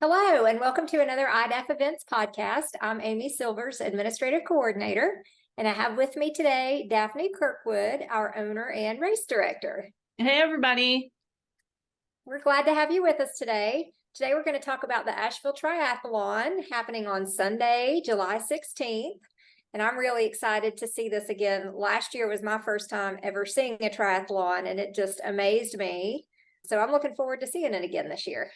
Hello, and welcome to another iDaph Events podcast. I'm Amy Silvers, Administrative Coordinator, and I have with me today Daphne Kirkwood, our owner and race director. Hey, everybody. We're glad to have you with us today. Today, we're going to talk about the Asheville Triathlon happening on Sunday, July 16th. And I'm really excited to see this again. Last year was my first time ever seeing a triathlon, and it just amazed me. So I'm looking forward to seeing it again this year.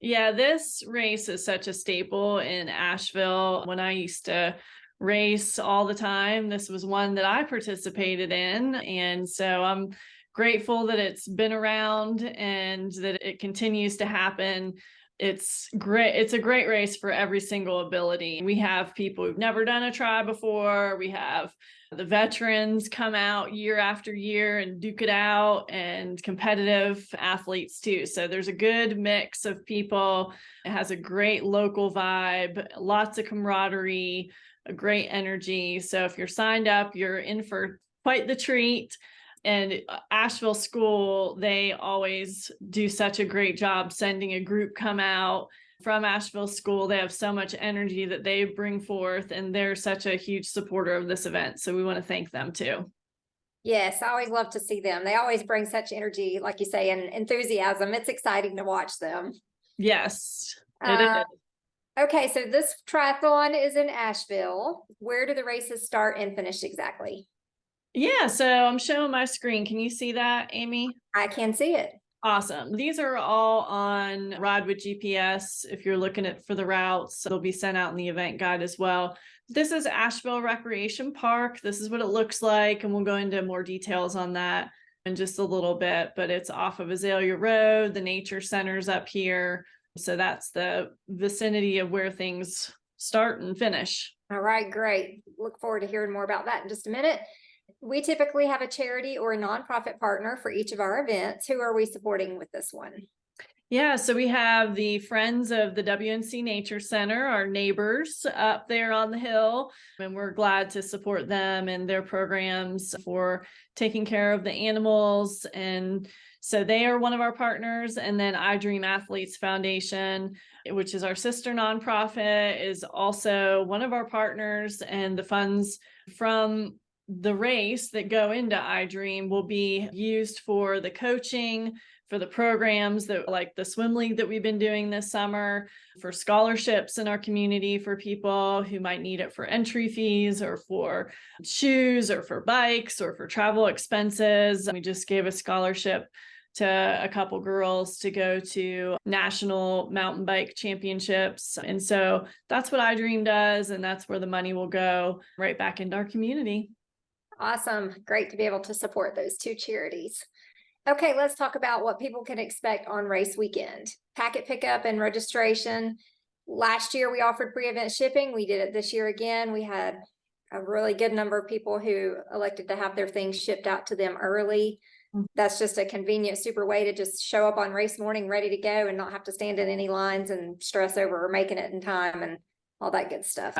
Yeah, this race is such a staple in Asheville. When I used to race all the time, this was one that I participated in. And so I'm grateful that it's been around and that it continues to happen. It's great. It's a great race for every single ability. We have people who've never done a tri before. We have the veterans come out year after year and duke it out, and competitive athletes too. So there's a good mix of people. It has a great local vibe, lots of camaraderie, a great energy. So if you're signed up, you're in for quite the treat. And Asheville School, they always do such a great job sending a group come out from Asheville School. They have so much energy that they bring forth, and they're such a huge supporter of this event. So we want to thank them too. Yes, I always love to see them. They always bring such energy, like you say, and enthusiasm. It's exciting to watch them. Yes, it is. Okay, so this triathlon is in Asheville. Where do the races start and finish exactly? Yeah, so I'm showing my screen. Can you see that, Amy? I can see it. Awesome. These are all on Ride with GPS. If you're looking at for the routes, they'll be sent out in the event guide as well. This is Asheville Recreation Park. This is what it looks like, and we'll go into more details on that in just a little bit, but it's off of Azalea Road. The nature center's up here. So that's the vicinity of where things start and finish. All right, great. Look forward to hearing more about that in just a minute. We typically have a charity or a nonprofit partner for each of our events. Who are we supporting with this one? Yeah, so we have the Friends of the WNC Nature Center, our neighbors up there on the hill, and we're glad to support them and their programs for taking care of the animals. And so they are one of our partners. And then iDream Athletes Foundation, which is our sister nonprofit, is also one of our partners, and the funds from the race that go into iDream will be used for the coaching, for the programs that like the swim league that we've been doing this summer, for scholarships in our community for people who might need it for entry fees or for shoes or for bikes or for travel expenses. We just gave a scholarship to a couple girls to go to national mountain bike championships. And so that's what iDream does, and that's where the money will go right back into our community. Awesome. Great to be able to support those two charities. Okay, let's talk about what people can expect on race weekend. Packet pickup and registration. Last year, we offered pre-event shipping. We did it this year again. We had a really good number of people who elected to have their things shipped out to them early. That's just a convenient, super way to just show up on race morning ready to go and not have to stand in any lines and stress over making it in time and all that good stuff.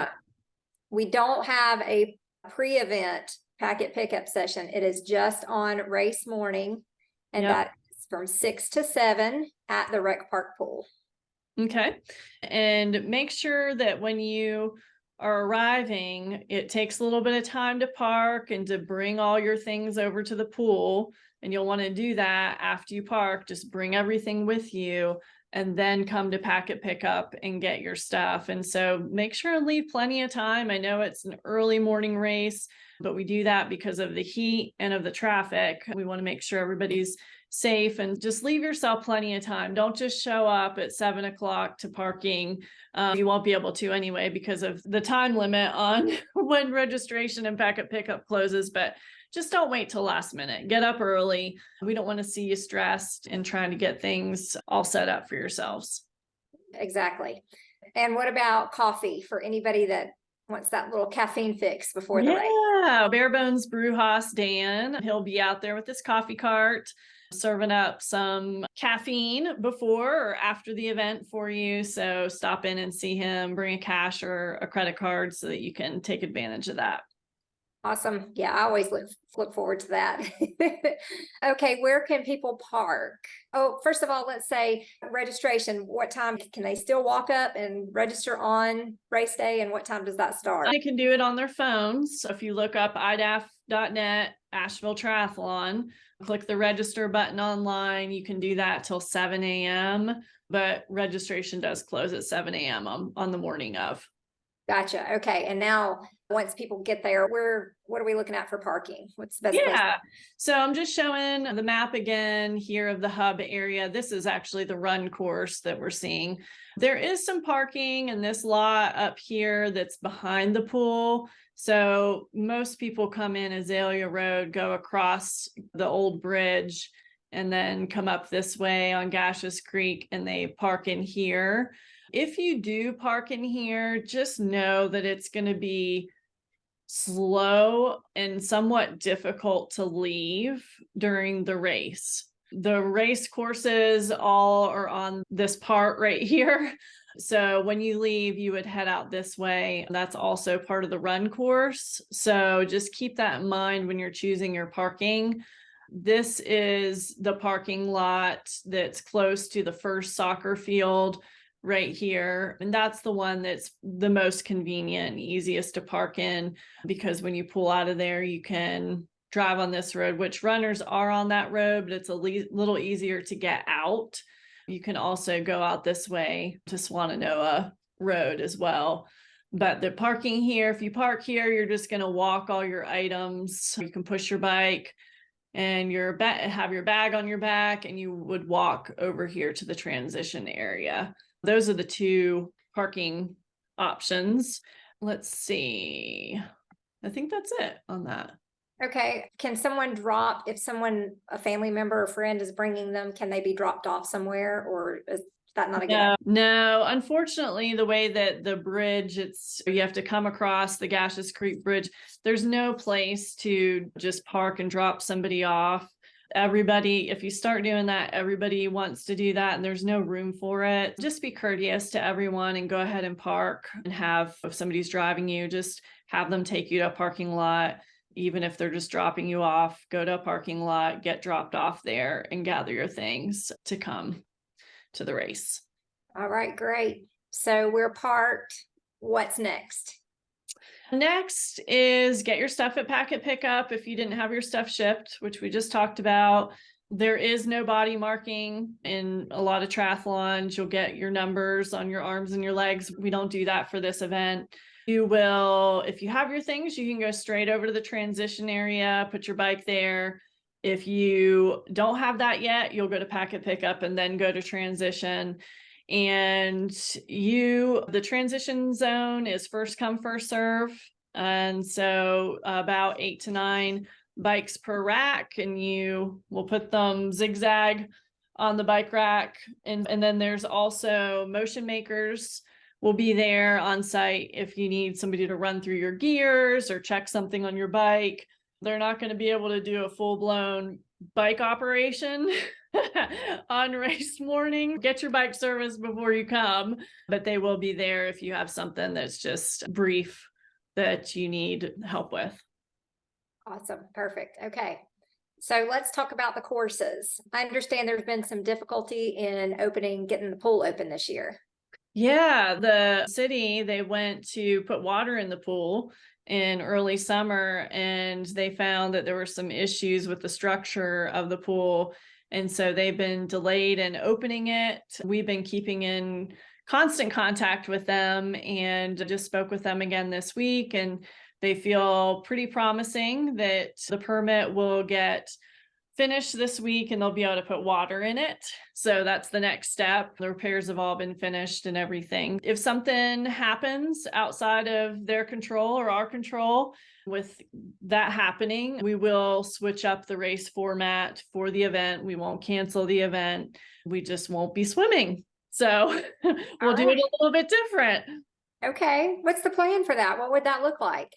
We don't have a pre-event packet pickup session. It is just on race morning, and that's from 6 to 7 at the rec park pool. Okay. And make sure that when you are arriving, it takes a little bit of time to park and to bring all your things over to the pool. And you'll want to do that after you park. Just bring everything with you and then come to packet pickup and get your stuff. And so make sure and leave plenty of time. I know it's an early morning race, but we do that because of the heat and of the traffic. We want to make sure everybody's safe, and just leave yourself plenty of time. Don't just show up at 7 o'clock to parking. You won't be able to anyway because of the time limit on when registration and packet pickup closes, but just don't wait till last minute. Get up early. We don't want to see you stressed and trying to get things all set up for yourselves. Exactly. And what about coffee for anybody that wants that little caffeine fix before the race? Yeah, Bare Bones Brewhouse Dan, he'll be out there with his coffee cart, serving up some caffeine before or after the event for you. So stop in and see him, bring a cash or a credit card so that you can take advantage of that. Awesome. Yeah, I always look forward to that. Okay, where can people park? Oh, first of all, let's say registration. What time can they still walk up and register on race day, and what time does that start? They can do it on their phones. So if you look up iDaph.net, Asheville Triathlon, click the register button online. You can do that till 7 a.m., but registration does close at 7 a.m. on the morning of. Gotcha. Okay. And now once people get there, what are we looking at for parking? What's the best place? Yeah. So I'm just showing the map again here of the hub area. This is actually the run course that we're seeing. There is some parking in this lot up here that's behind the pool. So most people come in Azalea Road, go across the old bridge, and then come up this way on Gaseous Creek, and they park in here. If you do park in here, just know that it's going to be slow and somewhat difficult to leave during the race. The race courses all are on this part right here. So when you leave, you would head out this way. That's also part of the run course. So just keep that in mind when you're choosing your parking. This is the parking lot that's close to the first soccer field right here. And that's the one that's the most convenient, easiest to park in, because when you pull out of there, you can drive on this road, which runners are on that road, but it's a little easier to get out. You can also go out this way to Swananoa Road as well. But the parking here, if you park here, you're just going to walk all your items. You can push your bike and have your bag on your back, and you would walk over here to the transition area. Those are the two parking options. Let's see. I think that's it on that. Okay. Can someone drop, if a family member or friend is bringing them, can they be dropped off somewhere, or is that not a good idea? No, unfortunately, the way that the bridge, you have to come across the Gaseous Creek Bridge. There's no place to just park and drop somebody off. Everybody, if you start doing that, everybody wants to do that, and there's no room for it. Just be courteous to everyone and go ahead and park, and if somebody's driving you, just have them take you to a parking lot. Even if they're just dropping you off, go to a parking lot, get dropped off there, and gather your things to come to the race. All right, great. So we're parked. What's next? Next is get your stuff at Packet Pickup if you didn't have your stuff shipped, which we just talked about. There is no body marking in a lot of triathlons. You'll get your numbers on your arms and your legs. We don't do that for this event. You will, if you have your things, you can go straight over to the transition area, put your bike there. If you don't have that yet, you'll go to Packet Pickup and then go to transition. And the transition zone is first come, first serve. And so about 8 to 9 bikes per rack, and you will put them zigzag on the bike rack. And then there's also motion makers will be there on site if you need somebody to run through your gears or check something on your bike. They're not going to be able to do a full-blown bike operation on race morning. Get your bike serviced before you come, but they will be there if you have something that's just brief that you need help with. Awesome. Perfect. Okay. So let's talk about the courses. I understand there's been some difficulty in getting the pool open this year. Yeah, the city, they went to put water in the pool in early summer, and they found that there were some issues with the structure of the pool. And so they've been delayed in opening it. We've been keeping in constant contact with them and just spoke with them again this week. And they feel pretty promising that the permit will get finished this week and they'll be able to put water in it. So that's the next step. The repairs have all been finished and everything. If something happens outside of their control or our control with that happening, we will switch up the race format for the event. We won't cancel the event. We just won't be swimming. So we'll do it a little bit different. Okay. What's the plan for that? What would that look like?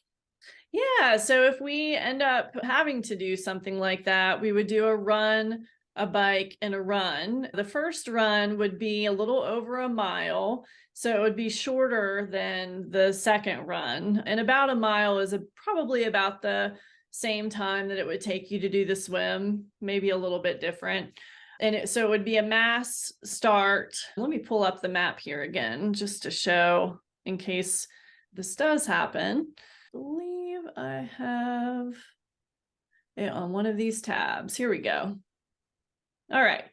Yeah, so if we end up having to do something like that, we would do a run a bike, and a run. The first run would be a little over a mile, so it would be shorter than the second run. And about a mile is probably about the same time that it would take you to do the swim, maybe a little bit different. And so it would be a mass start. Let me pull up the map here again, just to show in case this does happen. I believe I have it on one of these tabs. Here we go. All right.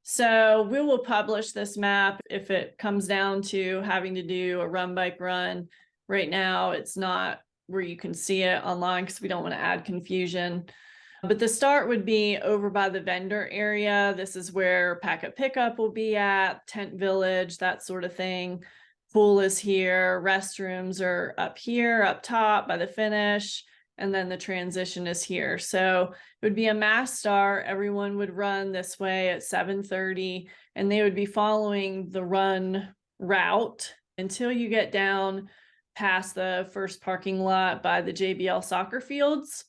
So we will publish this map if it comes down to having to do a run, bike, run. Right now, it's not where you can see it online because we don't want to add confusion. But the start would be over by the vendor area. This is where packet pickup will be at, tent village, that sort of thing. Pool is here. Restrooms are up here, up top by the finish. And then the transition is here. So it would be a mass start. Everyone would run this way at 7:30, and they would be following the run route until you get down past the first parking lot by the JBL soccer fields.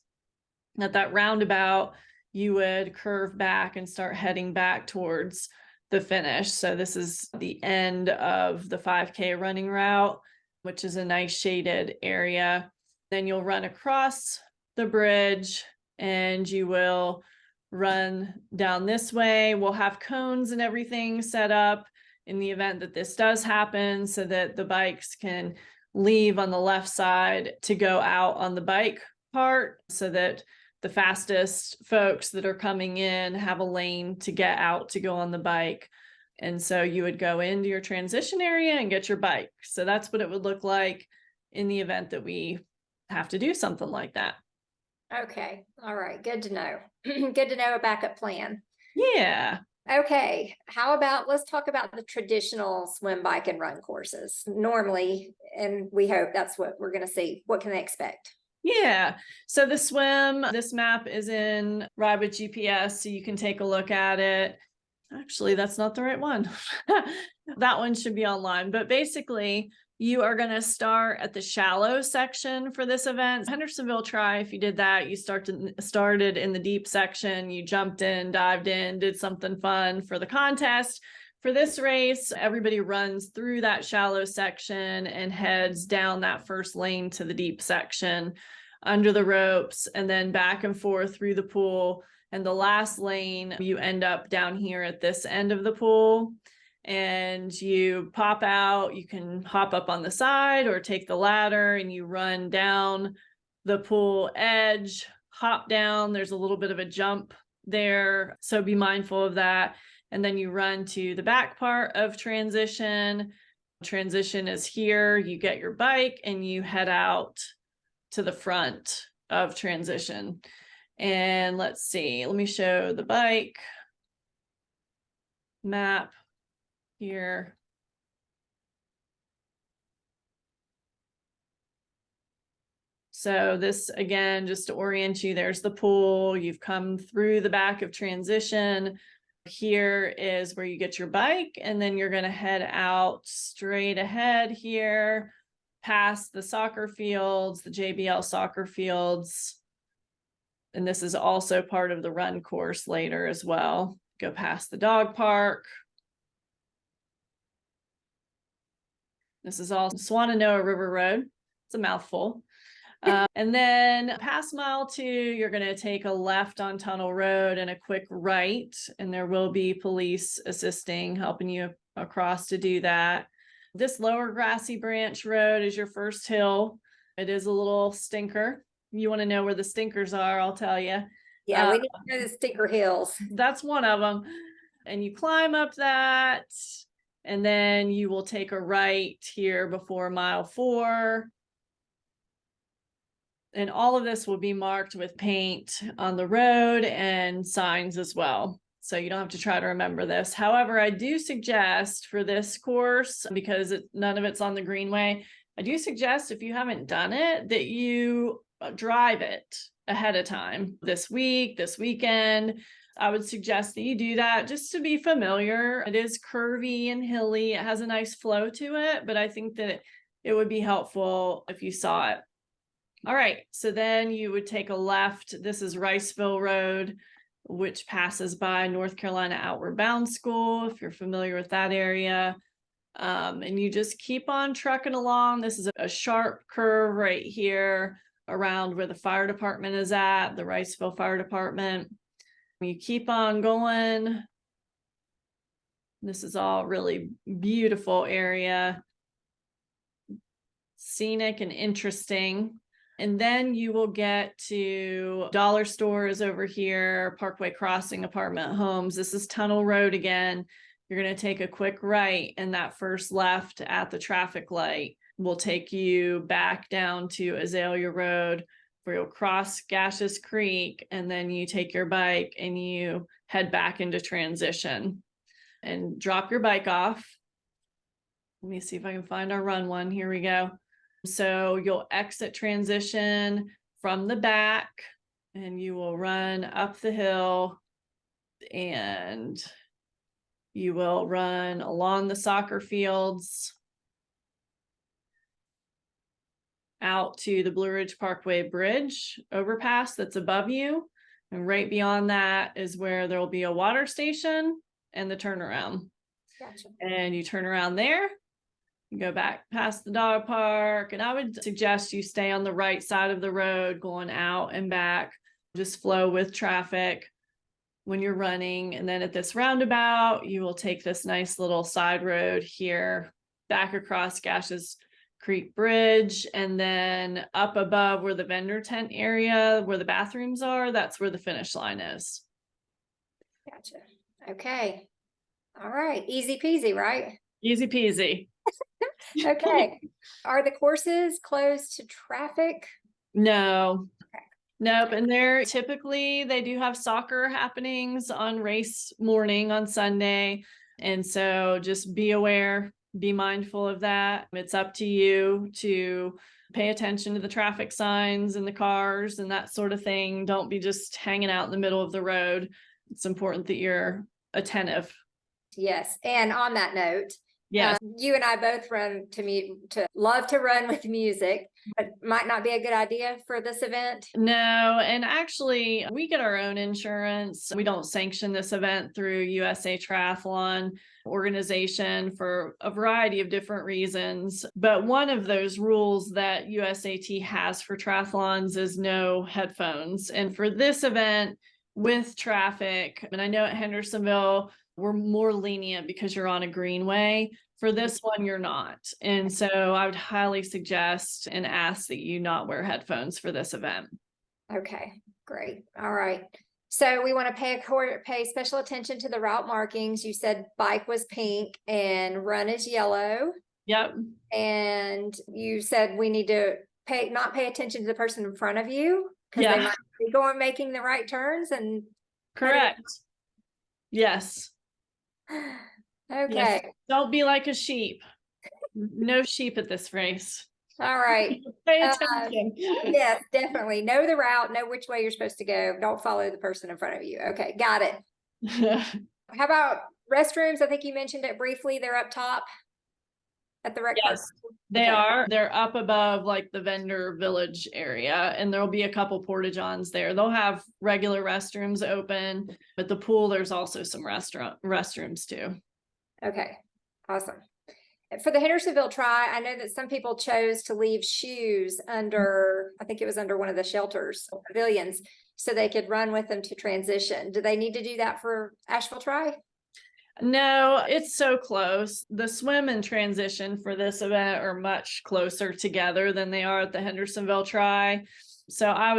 At that roundabout, you would curve back and start heading back towards the finish. So this is the end of the 5K running route, which is a nice shaded area. Then you'll run across the bridge and you will run down this way. We'll have cones and everything set up in the event that this does happen so that the bikes can leave on the left side to go out on the bike part, so that the fastest folks that are coming in have a lane to get out to go on the bike. And so you would go into your transition area and get your bike. So that's what it would look like in the event that we have to do something like that. Okay. All right. Good to know. Good to know a backup plan. Yeah. Okay. How about, let's talk about the traditional swim, bike, and run courses normally. And we hope that's what we're going to see. What can they expect? Yeah. So the swim, this map is in Ride with GPS, so you can take a look at it. Actually, that's not the right one. That one should be online. But basically, you are going to start at the shallow section for this event. Hendersonville Tri, if you did that, you started in the deep section, you jumped in, dived in, did something fun for the contest. For this race, everybody runs through that shallow section and heads down that first lane to the deep section under the ropes, and then back and forth through the pool. And the last lane, you end up down here at this end of the pool. And you pop out, you can hop up on the side or take the ladder, and you run down the pool edge, hop down. There's a little bit of a jump there, so be mindful of that. And then you run to the back part of transition. Transition is here. You get your bike and you head out to the front of transition. And let's see, let me show the bike map here. So this, again, just to orient you, there's the pool. You've come through the back of transition. Here is where you get your bike, and then you're going to head out straight ahead here, past the soccer fields, the JBL soccer fields. And this is also part of the run course later as well. Go past the dog park. This is all Swannanoa River Road. It's a mouthful. And then past mile 2, you're going to take a left on Tunnel Road and a quick right, and there will be police assisting, helping you across to do that. This lower grassy branch road is your first hill. It is a little stinker. You want to know where the stinkers are, I'll tell you. Yeah, we need to know the stinker hills. That's one of them. And you climb up that, and then you will take a right here before mile 4. And all of this will be marked with paint on the road and signs as well. So you don't have to try to remember this. However, I do suggest for this course, because none of it's on the Greenway, I do suggest if you haven't done it, that you drive it ahead of time this week, this weekend. I would suggest that you do that just to be familiar. It is curvy and hilly. It has a nice flow to it, but I think that it would be helpful if you saw it. All right, so then you would take a left. This is Riceville Road. which passes by North Carolina Outward Bound School, if you're familiar with that area. And you just keep on trucking along. This is a sharp curve right here around where the fire department is at, the Riceville Fire Department. You keep on going. This is all really beautiful area, scenic and interesting. And then you will get to dollar stores over here, Parkway Crossing apartment homes. This is Tunnel Road again. You're going to take a quick right, and that first left at the traffic light will take you back down to Azalea Road, where you'll cross Gaseous Creek, and then you take your bike and you head back into Transition and drop your bike off. Let me see if I can find our run one. Here we go. So you'll exit Transition from the back, and you will run up the hill, and you will run along the soccer fields out to the Blue Ridge Parkway Bridge overpass that's above you. And right beyond that is where there will be a water station and the turnaround. Gotcha. And you turn around there, you go back past the dog park, and I would suggest you stay on the right side of the road going out and back. Just flow with traffic when you're running. And then at this roundabout, you will take this nice little side road here back across Gaseous Creek Bridge, and then up above where the vendor tent area, where the bathrooms are, that's where the finish line is. Gotcha. Okay. All right. Easy peasy, right? Easy peasy. Okay. Are the courses closed to traffic? No. Okay. Nope. And they're typically, they do have soccer happenings on race morning on Sunday. And so just be aware, be mindful of that. It's up to you to pay attention to the traffic signs and the cars and that sort of thing. Don't be just hanging out in the middle of the road. It's important that you're attentive. Yes. And on that note, Yes. you and I both love to run with music, but might not be a good idea for this event. No, and actually we get our own insurance. We don't sanction this event through USA Triathlon organization for a variety of different reasons. But one of those rules that USAT has for triathlons is no headphones. And for this event with traffic, and I know at Hendersonville, we're more lenient because you're on a greenway. For this one, you're not. And so I would highly suggest and ask that you not wear headphones for this event. Okay, great. All right. So we want to pay special attention to the route markings. You said bike was pink and run is yellow. Yep. And you said we need to not pay attention to the person in front of you because they might be making the right turns and correct. Yes. Okay. Yes. Don't be like a sheep. No sheep at this race. All right. Pay attention. Yes, definitely. Know the route, know which way you're supposed to go. Don't follow the person in front of you. Okay, got it. How about restrooms? I think you mentioned it briefly. They're up top at the rec park. Yes, they are. They're up above like the vendor village area, and there'll be a couple porta-johns there. They'll have regular restrooms open, but the pool, there's also some restrooms too. Okay, awesome. For the Hendersonville Tri, I know that some people chose to leave shoes under, I think it was under one of the shelters or pavilions, so they could run with them to Transition. Do they need to do that for Asheville Tri? No, it's so close. The swim and Transition for this event are much closer together than they are at the Hendersonville Tri. So I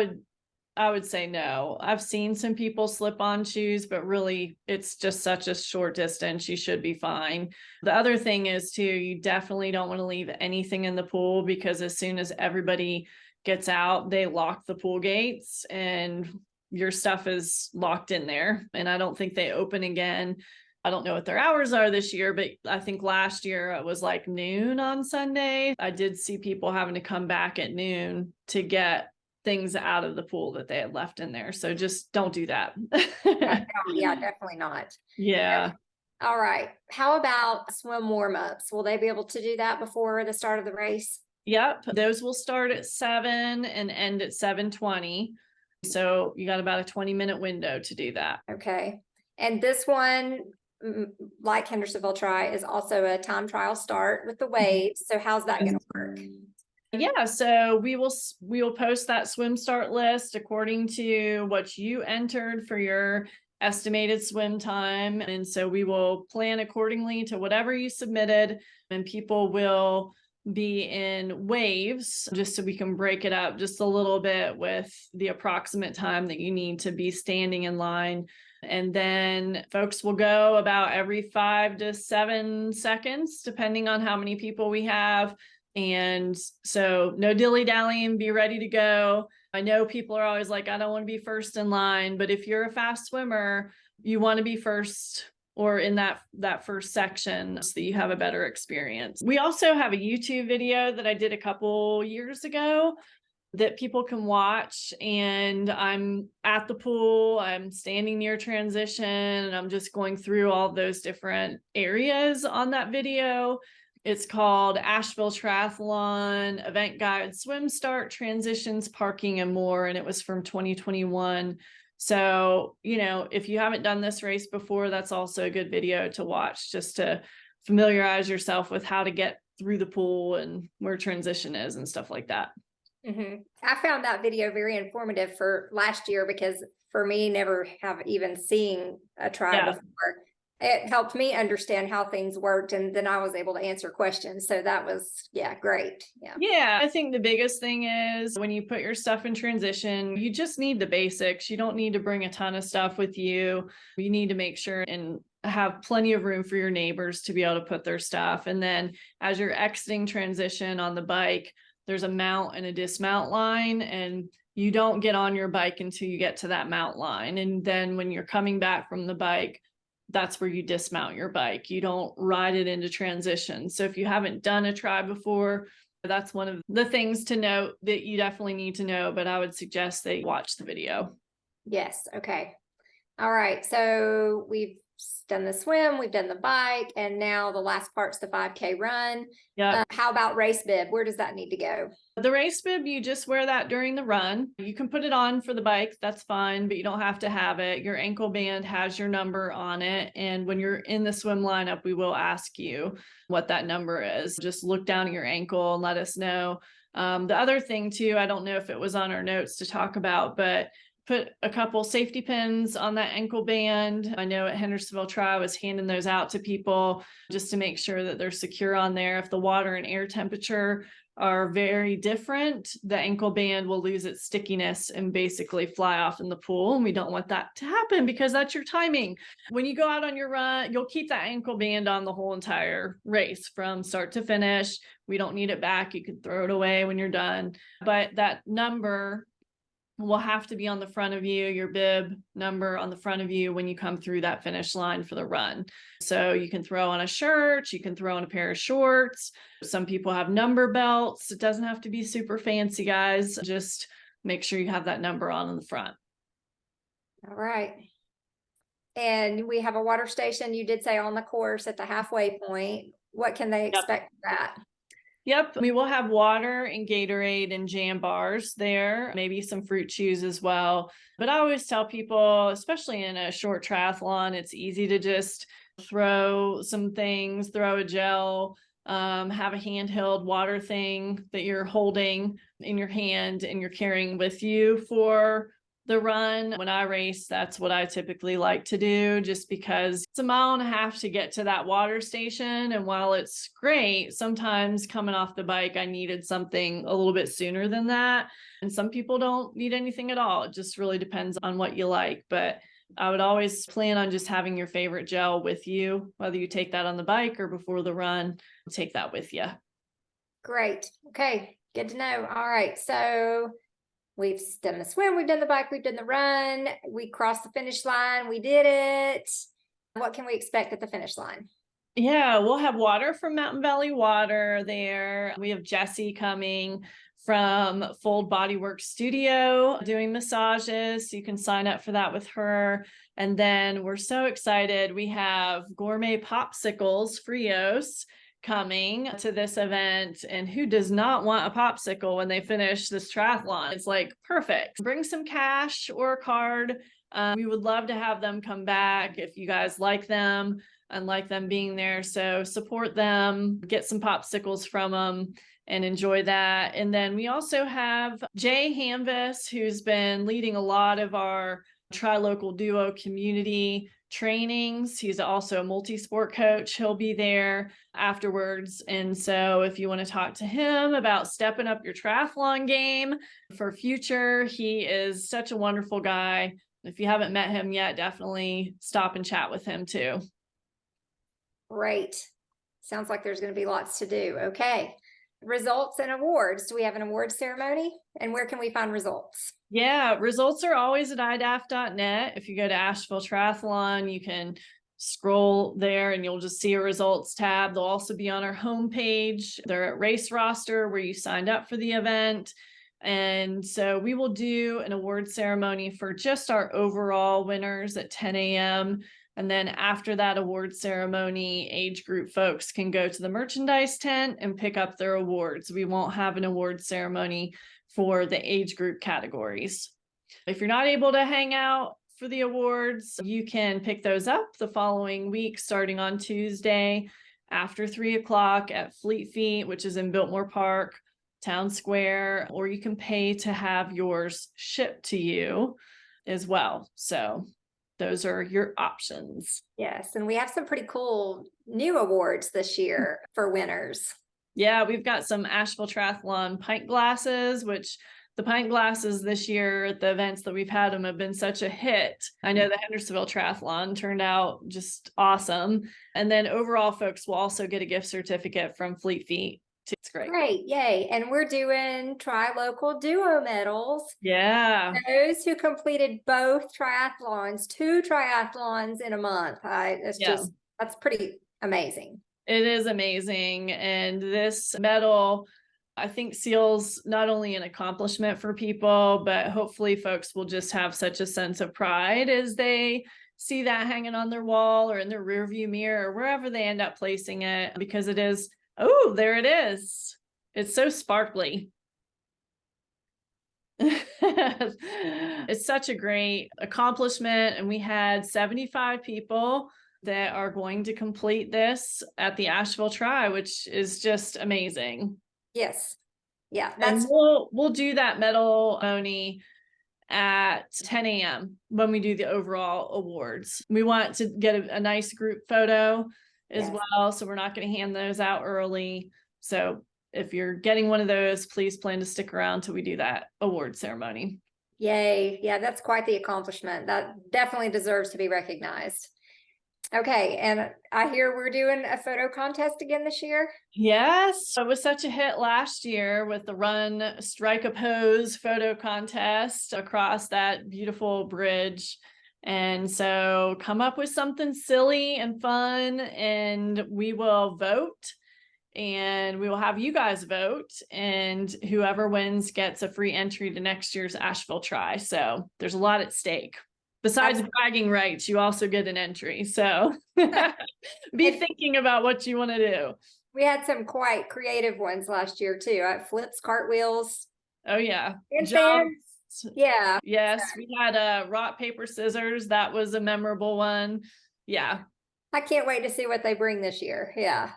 would say no. I've seen some people slip on shoes, but really it's just such a short distance. You should be fine. The other thing is too, you definitely don't want to leave anything in the pool, because as soon as everybody gets out, they lock the pool gates and your stuff is locked in there. And I don't think they open again. I don't know what their hours are this year, but I think last year it was like noon on Sunday. I did see people having to come back at noon to get things out of the pool that they had left in there. So just don't do that. Yeah, definitely not. Yeah. All right. How about swim warm-ups? Will they be able to do that before the start of the race? Yep. Those will start at 7 and end at 7:20. So you got about a 20-minute window to do that. Okay. And this one, like Hendersonville Tri, is also a time trial start with the waves. So how's that going to work? Yeah, so we will post that swim start list according to what you entered for your estimated swim time. And so we will plan accordingly to whatever you submitted, and people will be in waves just so we can break it up just a little bit with the approximate time that you need to be standing in line. And then folks will go about every 5 to 7 seconds, depending on how many people we have. And so no dilly-dallying, be ready to go. I know people are always like, I don't want to be first in line, but if you're a fast swimmer, you want to be first or in that first section so that you have a better experience. We also have a YouTube video that I did a couple years ago that people can watch, and I'm at the pool, I'm standing near transition, and I'm just going through all those different areas on that video. It's called Asheville Triathlon, Event Guide, Swim Start, Transitions, Parking, and More. And it was from 2021. So, if you haven't done this race before, that's also a good video to watch just to familiarize yourself with how to get through the pool and where transition is and stuff like that. I found that video very informative for last year because for me, never have even seen a tri before. It helped me understand how things worked, and then I was able to answer questions. So that was, great. Yeah. I think the biggest thing is when you put your stuff in transition, you just need the basics. You don't need to bring a ton of stuff with you. You need to make sure and have plenty of room for your neighbors to be able to put their stuff. And then as you're exiting transition on the bike, there's a mount and a dismount line, and you don't get on your bike until you get to that mount line. And then when you're coming back from the bike, that's where you dismount your bike. You don't ride it into transition. So if you haven't done a tri before, that's one of the things to note that you definitely need to know, but I would suggest that you watch the video. Yes. Okay. All right. So we've done the swim, we've done the bike, and now the last part's the 5K run. Yeah. How about race bib? Where does that need to go? The race bib, you just wear that during the run. You can put it on for the bike, that's fine, but you don't have to have it. Your ankle band has your number on it. And when you're in the swim lineup, we will ask you what that number is. Just look down at your ankle and let us know. The other thing too, I don't know if it was on our notes to talk about, but put a couple safety pins on that ankle band. I know at Hendersonville Tri I was handing those out to people just to make sure that they're secure on there. If the water and air temperature are very different, the ankle band will lose its stickiness and basically fly off in the pool. And we don't want that to happen because that's your timing. When you go out on your run, you'll keep that ankle band on the whole entire race from start to finish. We don't need it back. You can throw it away when you're done. But that number will have to be on the front of you, your bib number on the front of you when you come through that finish line for the run. So you can throw on a shirt, you can throw on a pair of shorts. Some people have number belts. It doesn't have to be super fancy, guys. Just make sure you have that number on the front. All right. And we have a water station, you did say, on the course at the halfway point. What can they expect from that? Yep, we will have water and Gatorade and jam bars there, maybe some fruit chews as well. But I always tell people, especially in a short triathlon, it's easy to just throw some things, throw a gel, have a handheld water thing that you're holding in your hand and you're carrying with you for the run. When I race, that's what I typically like to do, just because it's a mile and a half to get to that water station. And while it's great, sometimes coming off the bike, I needed something a little bit sooner than that. And some people don't need anything at all. It just really depends on what you like. But I would always plan on just having your favorite gel with you, whether you take that on the bike or before the run, take that with you. Great. Okay. Good to know. All right. So we've done the swim, we've done the bike, we've done the run, we crossed the finish line, we did it. What can we expect at the finish line? Yeah, we'll have water from Mountain Valley Water there. We have Jessie coming from Fold Bodywork Studio doing massages. So you can sign up for that with her. And then we're so excited. We have gourmet popsicles, Frios, coming to this event, and who does not want a popsicle when they finish this triathlon? It's like perfect. Bring some cash or a card. We would love to have them come back if you guys like them and like them being there. So support them, get some popsicles from them and enjoy that. And then we also have Jay Hanvis, who's been leading a lot of our tri-local duo community trainings. He's also a multi-sport coach. He'll be there afterwards. And so if you want to talk to him about stepping up your triathlon game for future, he is such a wonderful guy. If you haven't met him yet, definitely stop and chat with him too. Great. Sounds like there's going to be lots to do. Okay. Results and awards. Do we have an award ceremony? And where can we find results? Yeah, results are always at iDaph.net. If you go to Asheville Triathlon, you can scroll there and you'll just see a results tab. They'll also be on our homepage. They're at Race Roster where you signed up for the event. And so we will do an award ceremony for just our overall winners at 10 a.m. And then after that award ceremony, age group folks can go to the merchandise tent and pick up their awards. We won't have an award ceremony for the age group categories. If you're not able to hang out for the awards, you can pick those up the following week, starting on Tuesday after 3 o'clock at Fleet Feet, which is in Biltmore Park, Town Square, or you can pay to have yours shipped to you as well. So those are your options. Yes. And we have some pretty cool new awards this year for winners. Yeah, we've got some Asheville Triathlon pint glasses, which the pint glasses this year at the events that we've had them have been such a hit. I know the Hendersonville Triathlon turned out just awesome. And then overall folks will also get a gift certificate from Fleet Feet. It's great. Great. Yay. And we're doing tri-local duo medals. Yeah. Those who completed both triathlons, 2 triathlons in a month. That's pretty amazing. It is amazing. And this medal, I think, seals not only an accomplishment for people, but hopefully folks will just have such a sense of pride as they see that hanging on their wall or in their rearview mirror or wherever they end up placing it, because it is, oh, there it is. It's so sparkly. It's such a great accomplishment. And we had 75 people that are going to complete this at the Asheville Tri, which is just amazing. Yes. Yeah. And we'll do that medal ceremony at 10 a.m. when we do the overall awards. We want to get a nice group photo as well. So we're not going to hand those out early. So if you're getting one of those, please plan to stick around till we do that award ceremony. Yay. Yeah, that's quite the accomplishment. That definitely deserves to be recognized. Okay. And I hear we're doing a photo contest again this year. Yes. It was such a hit last year with the Run Strike a Pose photo contest across that beautiful bridge. And so come up with something silly and fun and we will vote and we will have you guys vote, and whoever wins gets a free entry to next year's Asheville Tri. So there's a lot at stake. Besides bragging rights, you also get an entry. So be thinking about what you want to do. We had some quite creative ones last year too. Flips, cartwheels. Oh yeah. Jumps. Yeah. Yes. We had rock, paper, scissors. That was a memorable one. Yeah. I can't wait to see what they bring this year. Yeah.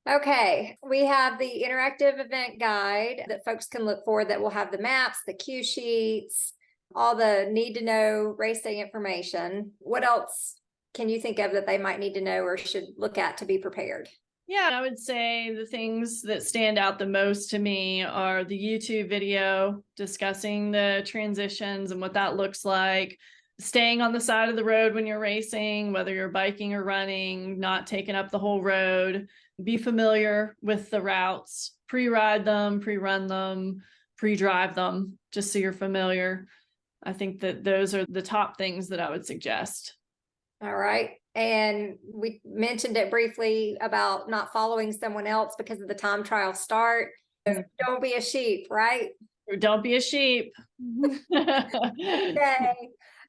Okay. We have the interactive event guide that folks can look for that will have the maps, the cue sheets, all the need to know race day information. What else can you think of that they might need to know or should look at to be prepared? Yeah, I would say the things that stand out the most to me are the YouTube video discussing the transitions and what that looks like, staying on the side of the road when you're racing, whether you're biking or running, not taking up the whole road, be familiar with the routes, pre-ride them, pre-run them, pre-drive them, just so you're familiar. I think that those are the top things that I would suggest. All right. And we mentioned it briefly about not following someone else because of the time trial start. Don't be a sheep, right? Don't be a sheep. Okay.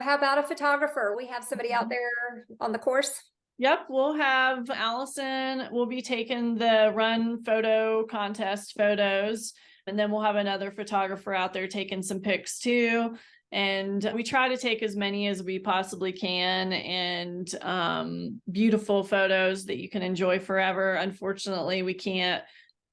How about a photographer? We have somebody out there on the course. Yep, we'll have Allison, we'll be taking the run photo contest photos, and then we'll have another photographer out there taking some pics too. And we try to take as many as we possibly can, and beautiful photos that you can enjoy forever. Unfortunately, we can't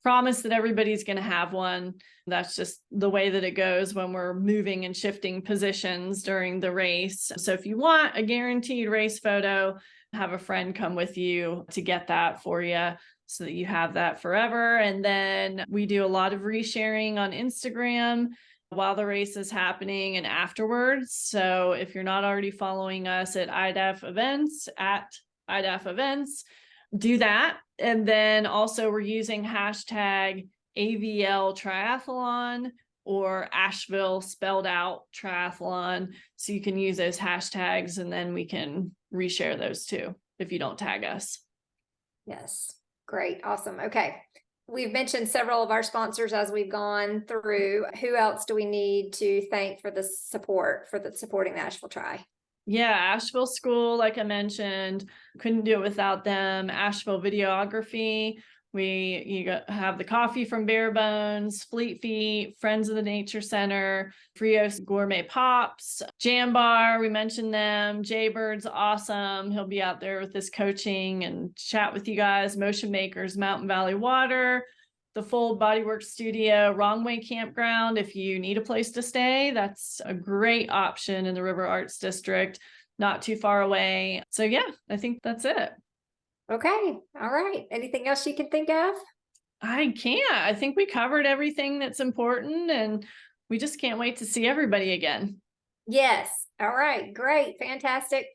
promise that everybody's going to have one. That's just the way that it goes when we're moving and shifting positions during the race. So if you want a guaranteed race photo, have a friend come with you to get that for you so that you have that forever. And then we do a lot of resharing on Instagram while the race is happening and afterwards. So if you're not already following us at iDaph events, do that. And then also we're using hashtag AVL Triathlon or Asheville spelled out triathlon. So you can use those hashtags, and then we can reshare those too if you don't tag us. Yes. Great. Awesome. Okay. We've mentioned several of our sponsors as we've gone through. Who else do we need to thank for the support, for the supporting the Asheville Tri? Yeah, Asheville School, like I mentioned, couldn't do it without them. Asheville Videography. You have the coffee from Bare Bones, Fleet Feet, Friends of the Nature Center, Frios Gourmet Pops, Jam Bar, we mentioned them. Jaybird's awesome. He'll be out there with his coaching and chat with you guys. Motion Makers, Mountain Valley Water, the Fold Bodywork Studio, Wrong Way Campground. If you need a place to stay, that's a great option in the River Arts District, not too far away. So yeah, I think that's it. Okay. All right. Anything else you can think of? I can't. I think we covered everything that's important, and we just can't wait to see everybody again. Yes. All right. Great. Fantastic.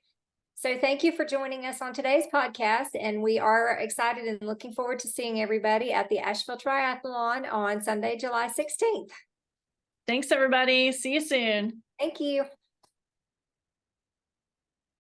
So thank you for joining us on today's podcast, and we are excited and looking forward to seeing everybody at the Asheville Triathlon on Sunday, July 16th. Thanks, everybody. See you soon. Thank you.